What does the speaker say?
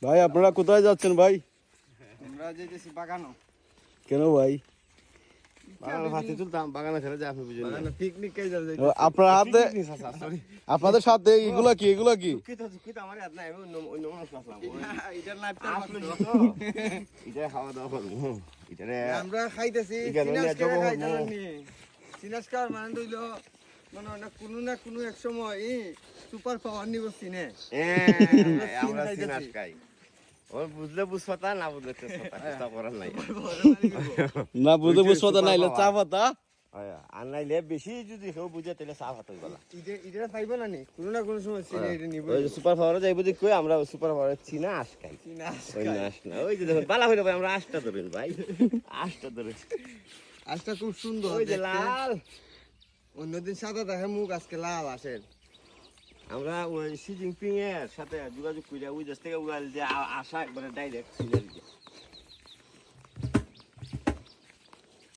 ভাই আপনারা কোথায় যাচ্ছেন ভাই? আমরা যেতেছি বাগানো। কেন ভাই? পিকনিক কে যাবে? আপনার হাতে আপনাদের সাথে এগুলা কি আমরা খাইতেছি সিনাসকার মানে হইল মানে কোনো না কোনো এক সময় সুপার পাওয়ার নিব সিনে আমরা সিনাস খাই। ওর বুঝলে বুঝপাতা, না বুঝলে চেষ্টা করার নাই। না বুঝতে বুঝতে নাইলে চা পাতা আর নাইলে বেশি যদি কেউ বুঝে তাহলে চা ভাত হইবলা। এটা খাইব না নি কোনো না কোনো সময় সিনে এটা নিব। ওই সুপার পাওয়ারে যাইব যে কই আমরা সুপার পাওয়ারে চিনা আস খাই। ওই নাস না, ওই যে দেখুন বালা হইলো ভাই, আমরা আশটা ধরেন ভাই, আশটা ধরেন। আজটা খুব সুন্দর, ওই যে লাল। অন্যদিন সাদা দেখে মুখ, আজকে লাল আসে। আমরা ওই শি জিনপিং এর সাথে যোগাযোগ কইরা ওই দেশ থেকে উড়াল যে আসা একবারে ডাইরেক্ট সিনারি।